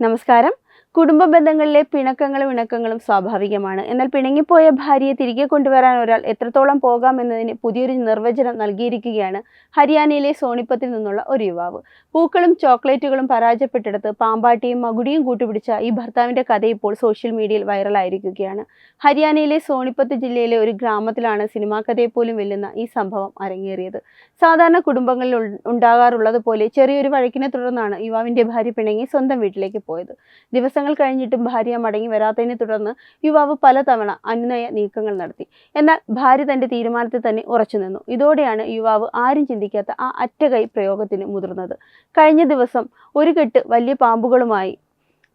നമസ്കാരം. കുടുംബ ബന്ധങ്ങളിലെ പിണക്കങ്ങളും ഇണക്കങ്ങളും സ്വാഭാവികമാണ്. എന്നാൽ പിണങ്ങിപ്പോയ ഭാര്യയെ തിരികെ കൊണ്ടുവരാൻ ഒരാൾ എത്രത്തോളം പോകാമെന്നതിന് പുതിയൊരു നിർവചനം നൽകിയിരിക്കുകയാണ് ഹരിയാനയിലെ സോണിപ്പത്തിൽ നിന്നുള്ള ഒരു യുവാവ്. പൂക്കളും ചോക്ലേറ്റുകളും പരാജയപ്പെട്ടിടത്ത് പാമ്പാട്ടിയും മകുടിയും കൂട്ടുപിടിച്ച ഈ ഭർത്താവിന്റെ കഥ ഇപ്പോൾ സോഷ്യൽ മീഡിയയിൽ വൈറലായിരിക്കുകയാണ്. ഹരിയാനയിലെ സോണിപ്പത്ത് ജില്ലയിലെ ഒരു ഗ്രാമത്തിലാണ് സിനിമാ കഥയെ പോലും വെല്ലുന്ന ഈ സംഭവം അരങ്ങേറിയത്. സാധാരണ കുടുംബങ്ങളിൽ ഉണ്ടാകാറുള്ളത് പോലെ ചെറിയൊരു വഴക്കിനെ തുടർന്നാണ് യുവാവിന്റെ ഭാര്യ പിണങ്ങി സ്വന്തം വീട്ടിലേക്ക് പോയത്. ദിവസങ്ങൾ കഴിഞ്ഞിട്ടും ഭാര്യ മടങ്ങി വരാത്തതിനെ തുടർന്ന് യുവാവ് പലതവണ അനുനയ നീക്കങ്ങൾ നടത്തി. എന്നാൽ ഭാര്യ തന്റെ തീരുമാനത്തിൽ തന്നെ ഉറച്ചുനിന്നു. ഇതോടെയാണ് യുവാവ് ആരും ചിന്തിക്കാത്ത ആ അറ്റകൈ പ്രയോഗത്തിന് മുതിർന്നത്. കഴിഞ്ഞ ദിവസം ഒരു കെട്ട് വലിയ പാമ്പുകളുമായി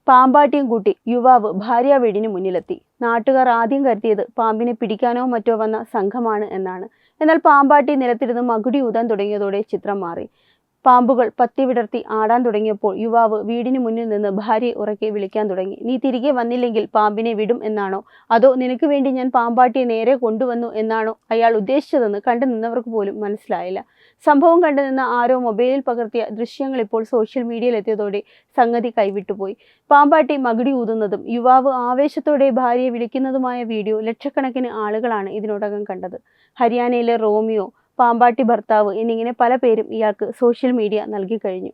പാമ്പാട്ടിയും കൂട്ടി യുവാവ് ഭാര്യ വീടിന് മുന്നിലെത്തി. നാട്ടുകാർ ആദ്യം കരുതിയത് പാമ്പിനെ പിടിക്കാനോ മറ്റോ വന്ന സംഘമാണ് എന്നാണ്. എന്നാൽ പാമ്പാട്ടി നിലത്തിരുന്ന് മകുടി ഊതാൻ തുടങ്ങിയതോടെ ചിത്രം മാറി. പാമ്പുകൾ പത്തി വിടർത്തി ആടാൻ തുടങ്ങിയപ്പോൾ യുവാവ് വീടിന് മുന്നിൽ നിന്ന് ഭാര്യയെ ഉറക്കെ വിളിക്കാൻ തുടങ്ങി. നീ തിരികെ വന്നില്ലെങ്കിൽ പാമ്പിനെ വിടും എന്നാണോ, അതോ നിനക്ക് വേണ്ടി ഞാൻ പാമ്പാട്ടിയെ നേരെ കൊണ്ടുവന്നു എന്നാണോ അയാൾ ഉദ്ദേശിച്ചതെന്ന് കണ്ടു നിന്നവർക്ക് പോലും മനസ്സിലായില്ല. സംഭവം കണ്ടുനിന്ന ആരോ മൊബൈലിൽ പകർത്തിയ ദൃശ്യങ്ങൾ ഇപ്പോൾ സോഷ്യൽ മീഡിയയിൽ എത്തിയതോടെ സംഗതി കൈവിട്ടുപോയി. പാമ്പാട്ടി മകുടി ഊതുന്നതും യുവാവ് ആവേശത്തോടെ ഭാര്യയെ വിളിക്കുന്നതുമായ വീഡിയോ ലക്ഷക്കണക്കിന് ആളുകളാണ് ഇതിനോടകം കണ്ടത്. ഹരിയാനയിലെ റോമിയോ, പാമ്പാട്ടി ഭർത്താവ് എന്നിങ്ങനെ പല പേരും ഇയാൾക്ക് സോഷ്യൽ മീഡിയ നൽകി കഴിഞ്ഞു.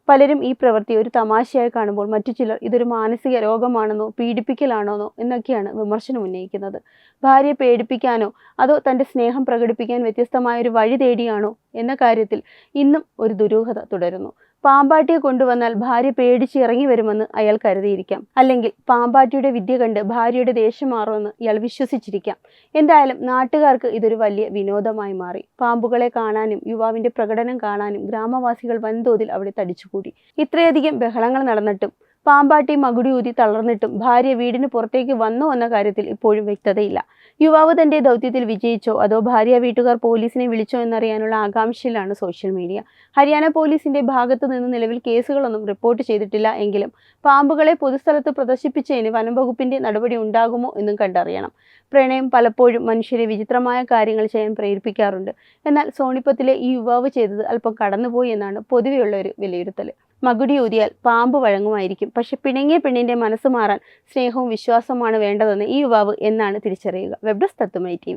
പലരും ഈ പ്രവൃത്തി ഒരു തമാശയായി കാണുമ്പോൾ മറ്റു ചിലർ ഇതൊരു മാനസിക രോഗമാണെന്നോ പീഡിപ്പിക്കലാണെന്നോ എന്നൊക്കെയാണ് വിമർശനം ഉന്നയിക്കുന്നത്. ഭാര്യയെ പേടിപ്പിക്കാനോ അതോ തൻ്റെ സ്നേഹം പ്രകടിപ്പിക്കാൻ വ്യത്യസ്തമായ ഒരു വഴി തേടിയാണോ എന്ന കാര്യത്തിൽ ഇന്നും ഒരു ദുരൂഹത തുടരുന്നു. പാമ്പാട്ടിയെ കൊണ്ടുവന്നാൽ ഭാര്യ പേടിച്ച് ഇറങ്ങി വരുമെന്ന് അയാൾ കരുതിയിരിക്കാം. അല്ലെങ്കിൽ പാമ്പാട്ടിയുടെ വിദ്യ കണ്ട് ഭാര്യയുടെ ദേഷ്യം മാറുമെന്ന് ഇയാൾ വിശ്വസിച്ചിരിക്കാം. എന്തായാലും നാട്ടുകാർക്ക് ഇതൊരു വലിയ വിനോദമായി മാറി. പാമ്പുകളെ കാണാനും യുവാവിന്റെ പ്രകടനം കാണാനും ഗ്രാമവാസികൾ വൻതോതിൽ അവിടെ തടിച്ചുകൂടി. ഇത്രയധികം ബഹളങ്ങൾ നടന്നിട്ടും പാമ്പാട്ടി മകുടി ഊതി തളർന്നിട്ടും ഭാര്യ വീടിന് പുറത്തേക്ക് വന്നോ എന്ന കാര്യത്തിൽ ഇപ്പോഴും വ്യക്തതയില്ല. യുവാവ് തന്റെ ദൗത്യത്തിൽ വിജയിച്ചോ അതോ ഭാര്യ വീട്ടുകാർ പോലീസിനെ വിളിച്ചോ എന്നറിയാനുള്ള ആകാംക്ഷയിലാണ് സോഷ്യൽ മീഡിയ. ഹരിയാന പോലീസിന്റെ ഭാഗത്തു നിന്ന് നിലവിൽ കേസുകളൊന്നും റിപ്പോർട്ട് ചെയ്തിട്ടില്ല എങ്കിലും പാമ്പുകളെ പൊതുസ്ഥലത്ത് പ്രദർശിപ്പിച്ചതിന് വനം വകുപ്പിന്റെ നടപടി ഉണ്ടാകുമോ എന്നും കണ്ടറിയണം. പ്രണയം പലപ്പോഴും മനുഷ്യരെ വിചിത്രമായ കാര്യങ്ങൾ ചെയ്യാൻ പ്രേരിപ്പിക്കാറുണ്ട്. എന്നാൽ സോണിപ്പത്തിലെ ഈ യുവാവ് ചെയ്തത് അല്പം കടന്നുപോയി എന്നാണ് പൊതുവെയുള്ള ഒരു വിലയിരുത്തൽ. മകുടി ഊതിയാൽ പാമ്പ് വഴങ്ങുമായിരിക്കും, പക്ഷെ പിണങ്ങിയ പെണ്ണിന്റെ മനസ്സ് മാറാൻ സ്നേഹവും വിശ്വാസവുമാണ് വേണ്ടതെന്ന് ഈ യുവാവ് എന്നാണ് തിരിച്ചറിയുക. വെബ് ഡെസ്ക് തത്തുമൈ TV.